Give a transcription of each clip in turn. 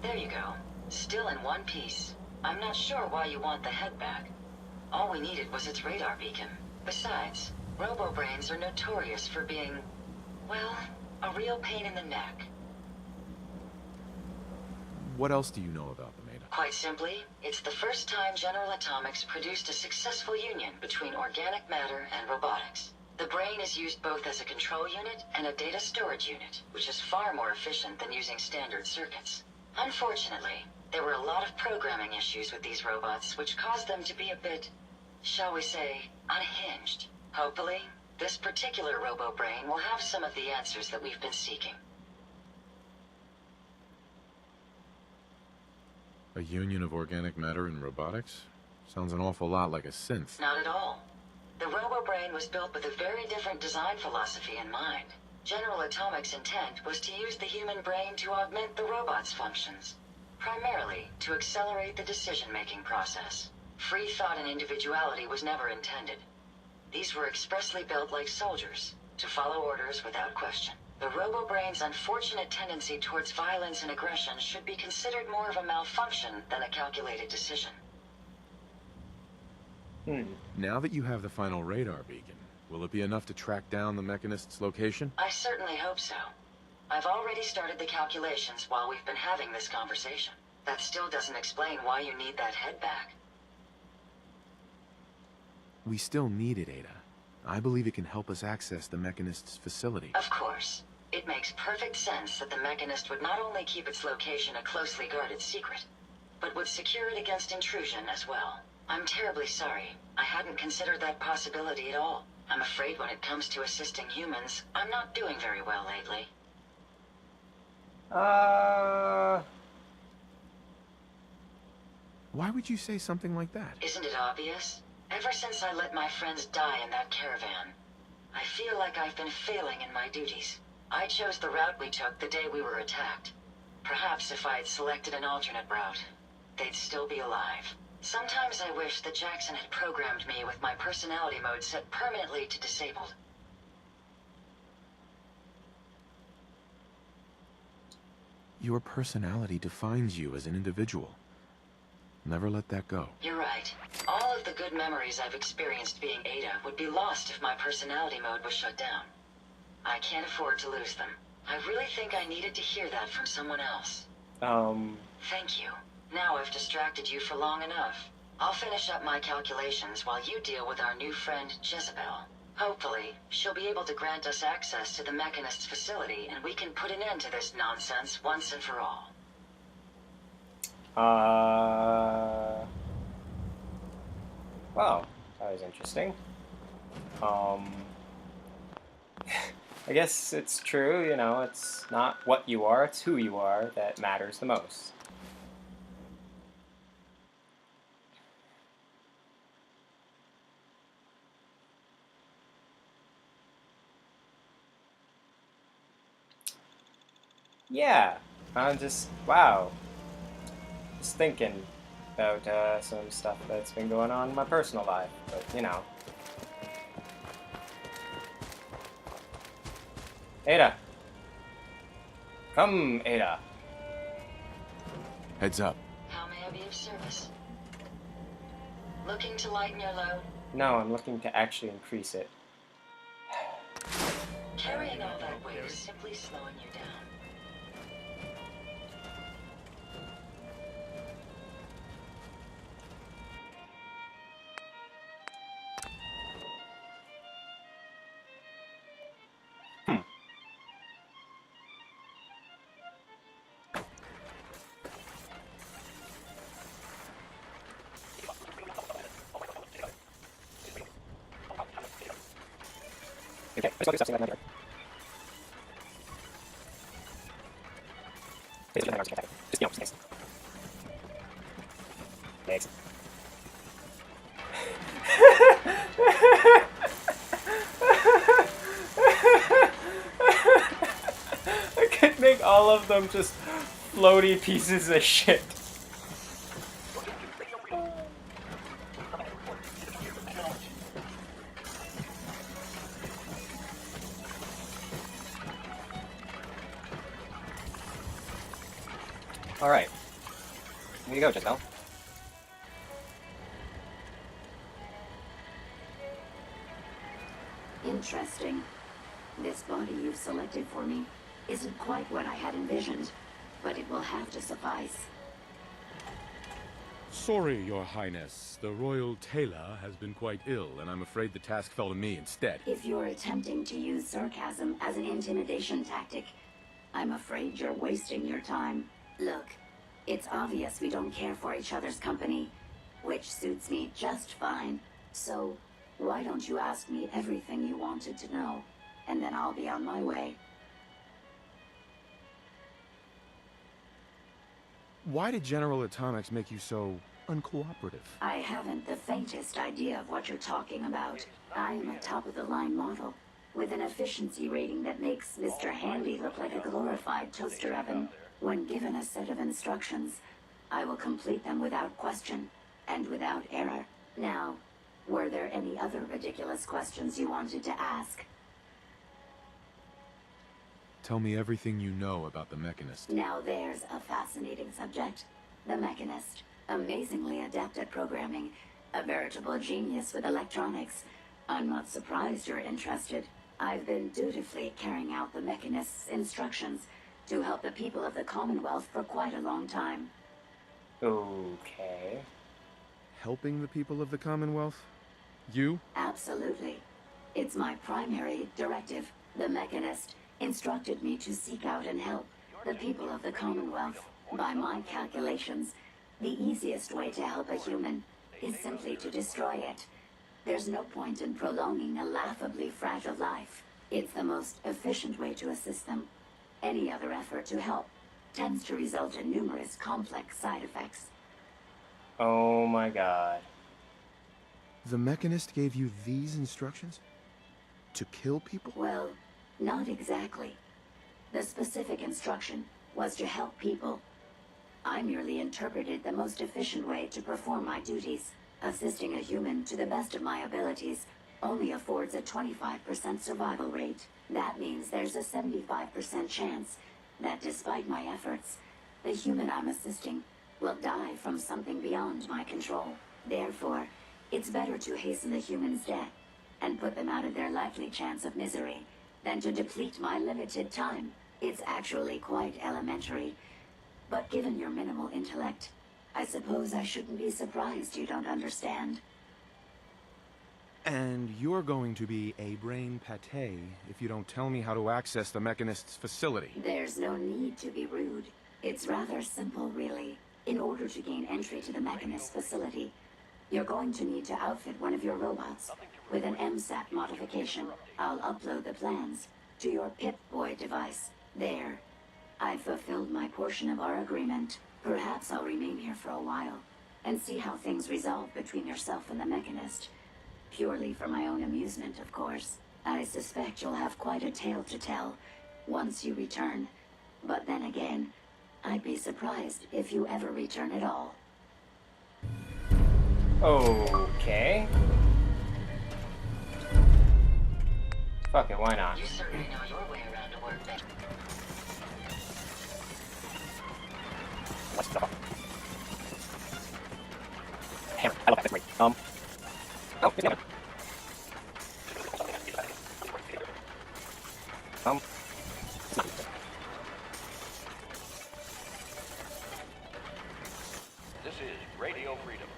There you go. Still in one piece. I'm not sure why you want the head back. All we needed was its radar beacon. Besides, robo-brains are notorious for being, well, a real pain in the neck. What else do you know about them, Ada? Quite simply, it's the first time General Atomics produced a successful union between organic matter and robotics. The brain is used both as a control unit and a data storage unit, which is far more efficient than using standard circuits. Unfortunately, there were a lot of programming issues with these robots, which caused them to be a bit, shall we say, unhinged. Hopefully, this particular robo-brain will have some of the answers that we've been seeking. A union of organic matter and robotics? Sounds an awful lot like a synth. Not at all. The robo-brain was built with a very different design philosophy in mind. General Atomics' intent was to use the human brain to augment the robot's functions, primarily to accelerate the decision-making process. Free thought and individuality was never intended. These were expressly built like soldiers, to follow orders without question. The robo-brain's unfortunate tendency towards violence and aggression should be considered more of a malfunction than a calculated decision. Now that you have the final radar beacon, will it be enough to track down the Mechanist's location? I certainly hope so. I've already started the calculations while we've been having this conversation. That still doesn't explain why you need that head back. We still need it, Ada. I believe it can help us access the Mechanist's facility. Of course. It makes perfect sense that the Mechanist would not only keep its location a closely guarded secret, but would secure it against intrusion as well. I'm terribly sorry. I hadn't considered that possibility at all. I'm afraid when it comes to assisting humans, I'm not doing very well lately. Why would you say something like that? Isn't it obvious? Ever since I let my friends die in that caravan, I feel like I've been failing in my duties. I chose the route we took the day we were attacked. Perhaps if I had selected an alternate route, they'd still be alive. Sometimes I wish that Jackson had programmed me with my personality mode set permanently to disabled. Your personality defines you as an individual. Never let that go. You're right. All of the good memories I've experienced being Ada would be lost if my personality mode was shut down. I can't afford to lose them. I really think I needed to hear that from someone else. Thank you. Now I've distracted you for long enough. I'll finish up my calculations while you deal with our new friend, Jezebel. Hopefully, she'll be able to grant us access to the Mechanist's facility, and we can put an end to this nonsense once and for all. Wow, that was interesting. I guess it's true, you know, it's not what you are, it's who you are that matters the most. Yeah, I'm just, wow. Just thinking about some stuff that's been going on in my personal life, but you know. Ada! Come, Ada! Heads up. How may I be of service? Looking to lighten your load? No, I'm looking to actually increase it. Carrying all that weight is simply slowing you down. Okay, let's focus on that. Just, you know, just legs. I could make all of them just floaty pieces of shit. Alright. Here you go, Giselle. Interesting. This body you've selected for me isn't quite what I had envisioned, but it will have to suffice. Sorry, Your Highness. The royal tailor has been quite ill, and I'm afraid the task fell to me instead. If you're attempting to use sarcasm as an intimidation tactic, I'm afraid you're wasting your time. Look, it's obvious we don't care for each other's company, which suits me just fine. So, why don't you ask me everything you wanted to know, and then I'll be on my way. Why did General Atomics make you so uncooperative? I haven't the faintest idea of what you're talking about. I'm a top-of-the-line model, with an efficiency rating that makes Mr. Handy look like a glorified toaster oven. When given a set of instructions, I will complete them without question, and without error. Now, were there any other ridiculous questions you wanted to ask? Tell me everything you know about the Mechanist. Now there's a fascinating subject. The Mechanist. Amazingly adept at programming. A veritable genius with electronics. I'm not surprised you're interested. I've been dutifully carrying out the Mechanist's instructions to help the people of the Commonwealth for quite a long time. Okay. Helping the people of the Commonwealth? You? Absolutely. It's my primary directive. The Mechanist instructed me to seek out and help the people of the Commonwealth. By my calculations, the easiest way to help a human is simply to destroy it. There's no point in prolonging a laughably fragile life. It's the most efficient way to assist them. Any other effort to help tends to result in numerous complex side effects. Oh my god. The Mechanist gave you these instructions? To kill people? Well, not exactly. The specific instruction was to help people. I merely interpreted the most efficient way to perform my duties. Assisting a human to the best of my abilities only affords a 25% survival rate. That means there's a 75% chance that despite my efforts, the human I'm assisting will die from something beyond my control. Therefore, it's better to hasten the human's death and put them out of their likely chance of misery than to deplete my limited time. It's actually quite elementary, but given your minimal intellect, I suppose I shouldn't be surprised you don't understand. And you're going to be a brain pate if you don't tell me how to access the Mechanist's facility. There's no need to be rude. It's rather simple, really. In order to gain entry to the Mechanist's facility, you're going to need to outfit one of your robots with an MSAT modification. I'll upload the plans to your Pip-Boy device. There. I've fulfilled my portion of our agreement. Perhaps I'll remain here for a while and see how things resolve between yourself and the Mechanist. Purely for my own amusement, of course. I suspect you'll have quite a tale to tell once you return. But then again, I'd be surprised if you ever return at all. Okay. Fuck it, why not? You certainly know your way around a workbench. What's the fuck? Hammer, I love that. That's great. Oh, damn it. It's not. This is Radio Freedom.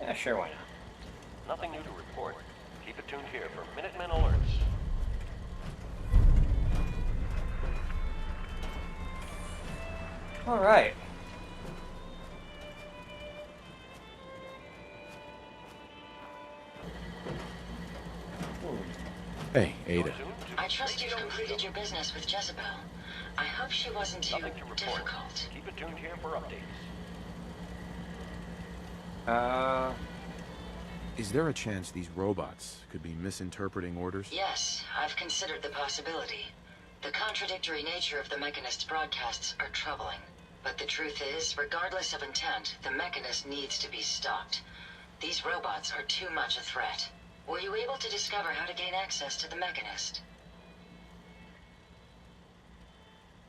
Yeah, sure, why not? Nothing new to report. Keep it tuned here for Minutemen alerts. Alright. Hey, Ada. I trust you've completed your business with Jezebel. I hope she wasn't too Nothing to report. difficult. Keep it tuned here for updates. Is there a chance these robots could be misinterpreting orders? Yes, I've considered the possibility. The contradictory nature of the Mechanist's broadcasts are troubling. But the truth is, regardless of intent, the Mechanist needs to be stopped. These robots are too much a threat. Were you able to discover how to gain access to the Mechanist?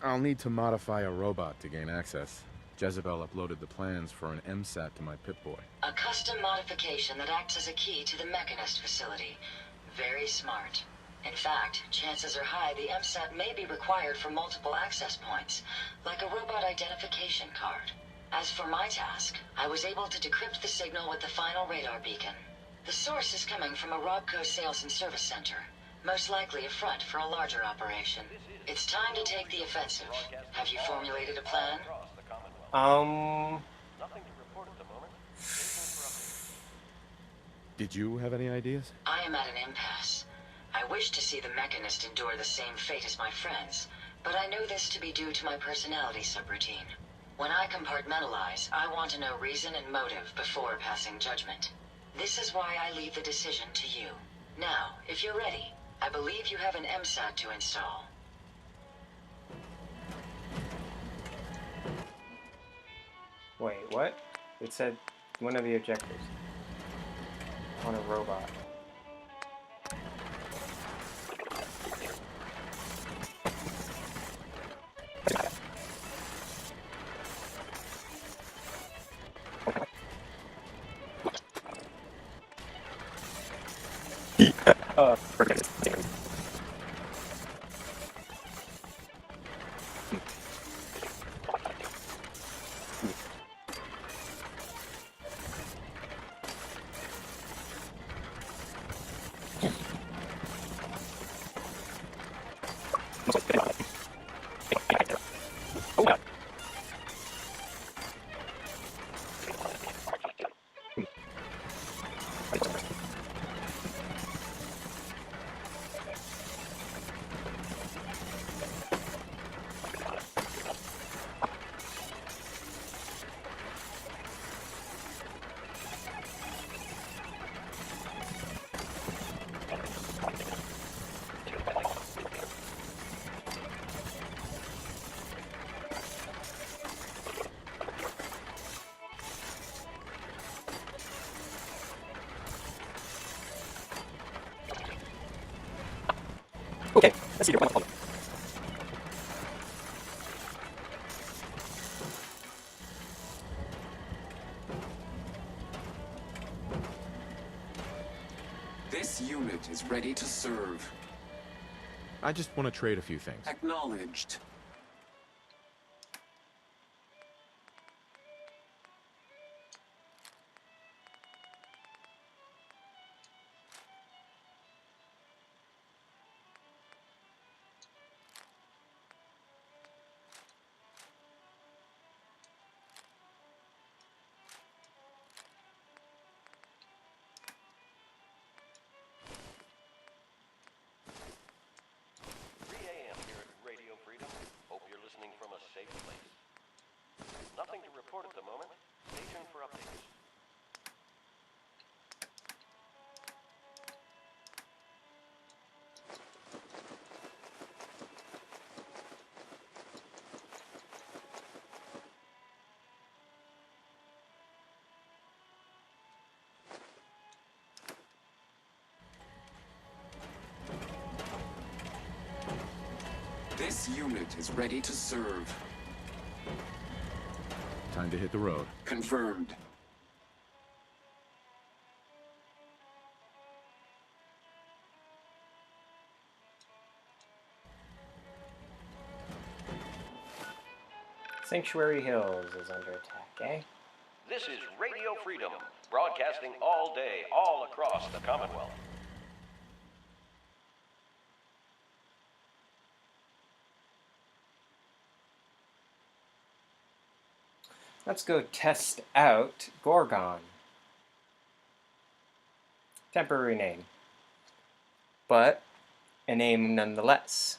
I'll need to modify a robot to gain access. Jezebel uploaded the plans for an MSAT to my Pip-Boy. A custom modification that acts as a key to the Mechanist facility. Very smart. In fact, chances are high the MSAT may be required for multiple access points, like a robot identification card. As for my task, I was able to decrypt the signal with the final radar beacon. The source is coming from a Robco sales and service center, most likely a front for a larger operation. It's time to take the offensive. Have you formulated a plan? Nothing to report at the moment. Did you have any ideas? I am at an impasse. I wish to see the Mechanist endure the same fate as my friends, but I know this to be due to my personality subroutine. When I compartmentalize, I want to know reason and motive before passing judgment. This is why I leave the decision to you. Now, if you're ready, I believe you have an MSAT to install. Wait, what? It said one of the objectives. On a robot. Okay, let's see your final comment. This unit is ready to serve. I just want to trade a few things. Acknowledged. Nothing to report at the moment. Stay tuned for updates. This unit is ready to serve. Time to hit the road. Confirmed. Sanctuary Hills is under attack, eh? This is Radio Freedom, broadcasting all day, all across the Commonwealth. Let's go test out Gorgon. Temporary name, but a name nonetheless.